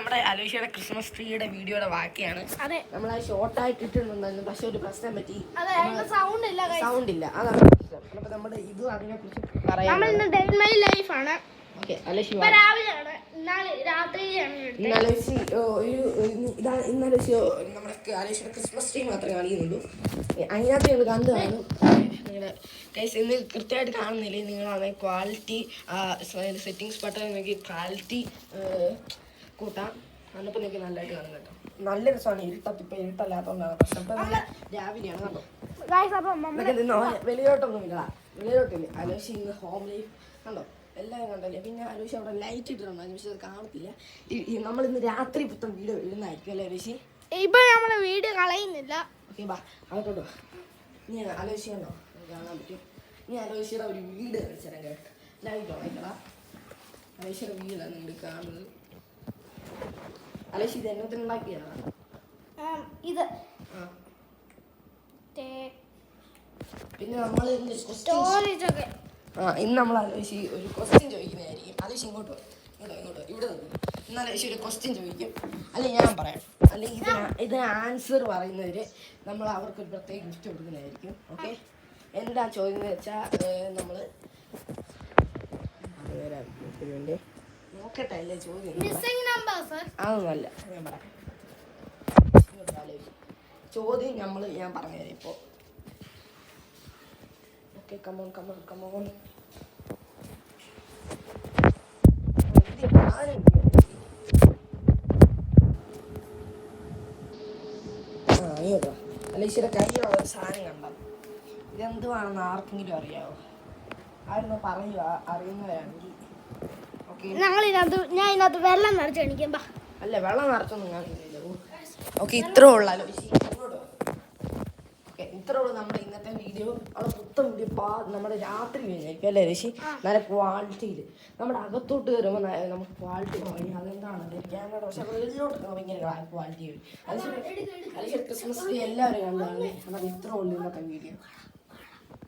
നമ്മുടെ അലോഷ്യയുടെ ക്രിസ്മസ് ട്രീയുടെ വീഡിയോയുടെ ബാക്കിയാണ്. നമ്മൾ അത് ഷോർട്ടായിട്ട് ഇട്ടിട്ടുണ്ടായിരുന്നു, പക്ഷെ ഒരു പ്രശ്നം പറ്റി, സൗണ്ട് ഇല്ല. അതാണ് പ്രശ്നം. അപ്പൊ നമ്മുടെ ഇതും അതിനെ കുറിച്ച് പറയാം. നമ്മുടെ അലോഷ്യയുടെ ക്രിസ്മസ് ട്രീ മാത്രമേ കാണിക്കുന്നുള്ളൂ. അതിനകത്ത് ഞങ്ങൾ കണ്ടു കാണും. ഇന്ന് കൃത്യമായിട്ട് കാണുന്നില്ലേ നിങ്ങളാണെങ്കിൽ ക്വാളിറ്റി സെറ്റിങ്സ് ബട്ടൺ നോക്കി ക്വാളിറ്റി കൂട്ടാം. അന്നപ്പോൾ നിങ്ങൾക്ക് നല്ലതായിട്ട് കാണും കേട്ടോ. നല്ല രസമാണ്. ഇരുട്ടത്തിപ്പോൾ ഇരുട്ടല്ലാത്തതുകൊണ്ടാണ് പ്രശ്നം. ഇപ്പം നല്ല രാവിലെയാണ് കേട്ടോ. വെളിയോട്ടൊന്നുമില്ല, വെളിയോട്ടില്ല. അലോഷി ഇന്ന് ഹോം ലൈഫ് കണ്ടോ, എല്ലാവരും കണ്ടല്ലേ. പിന്നെ അലോഷി അവിടെ ലൈറ്റ് ഇട്ടിട്ടുണ്ട്, അലോഷി അത് കാണത്തില്ല. നമ്മളിന്ന് രാത്രി പുത്തം വീഡിയോ ഇടുന്നതായിരിക്കും അല്ലേ അലോഷി? ഇപ്പൊ നമ്മള് വീഡിയോ കളയുന്നില്ല. ഓക്കെ ബാ അകത്തോട്ടോ. നീ അലോഷി ഉണ്ടോ കാണാൻ പറ്റും. നീ അലോഷിയുടെ ഒരു വീട് കളിച്ചേരാൻ കേട്ടോ. ലൈറ്റ് ഉണക്കടാ. അലോഷിയുടെ വീടാണ് നിങ്ങൾ കാണുന്നത്. അലോഷി ഇത് എന്നത്തിന് ഉണ്ടാക്കിയതാണ് ഇത്. പിന്നെ നമ്മൾ ഇന്ന് നമ്മൾ അലോഷി ഒരു ക്വസ്റ്റ്യൻ ചോദിക്കുന്നതായിരിക്കും. അലോഷി ഇങ്ങോട്ട് ഇവിടെ നിന്ന് ഇന്ന് അലോഷി ഒരു ക്വസ്റ്റ്യൻ ചോദിക്കും, അല്ലെങ്കിൽ ഞാൻ പറയാം, അല്ലെങ്കിൽ ഇത് ആൻസർ പറയുന്നവര് നമ്മൾ അവർക്കൊരു പ്രത്യേക ഗിഫ്റ്റ് കൊടുക്കുന്നതായിരിക്കും. ഓക്കെ, എന്താ ചോദ്യം വെച്ചാൽ നമ്മൾ നോക്കട്ടെ അല്ലേ ചോദ്യം. അതൊന്നുമല്ല, ഞാൻ പറയാം. ചോദ്യം ഞാൻ പറഞ്ഞുതരാം ഇപ്പോൾ. Okay, come on. അലീഷയുടെ കയ്യിലുള്ള ഒരു സാധനം കണ്ടോ? ഇതെന്തുവാണെന്ന് ആർക്കെങ്കിലും അറിയാവോ? ആയിരുന്നു പറയുക, അറിയുന്നവരാണെങ്കിൽ. ഓക്കെ, ഞാൻ ഇതിനകത്ത് വെള്ളം നിറച്ച് കാണിക്കാം. അല്ല, വെള്ളം നിറച്ചൊന്നും കാണിക്കില്ലല്ലോ. ഓക്കെ, ഇത്രേ ഉള്ളല്ലോ. ഓക്കെ, ഇത്രേ ഉള്ളൂ നമ്മുടെ ഇന്നത്തെ വീഡിയോ. അവിടെ പുത്തൻ വീഡിയോ നമ്മുടെ രാത്രി കഴിഞ്ഞായിരിക്കും അല്ലേ ഋഷി? നല്ല ക്വാളിറ്റിയിൽ നമ്മുടെ അകത്തോട്ട് കയറുമ്പോൾ നമുക്ക് ക്വാളിറ്റി കുറയും. അതെന്താണ് ക്യാമറ, പക്ഷെ വെളിയിലോട്ട് ഭയങ്കര ക്വാളിറ്റി വരും. അലീഷ ക്രിസ്മസ് എല്ലാവരും കണ്ടതാണ്. അതാണ് ഇത്രേ ഉള്ളൂ ഇന്നത്തെ വീഡിയോ.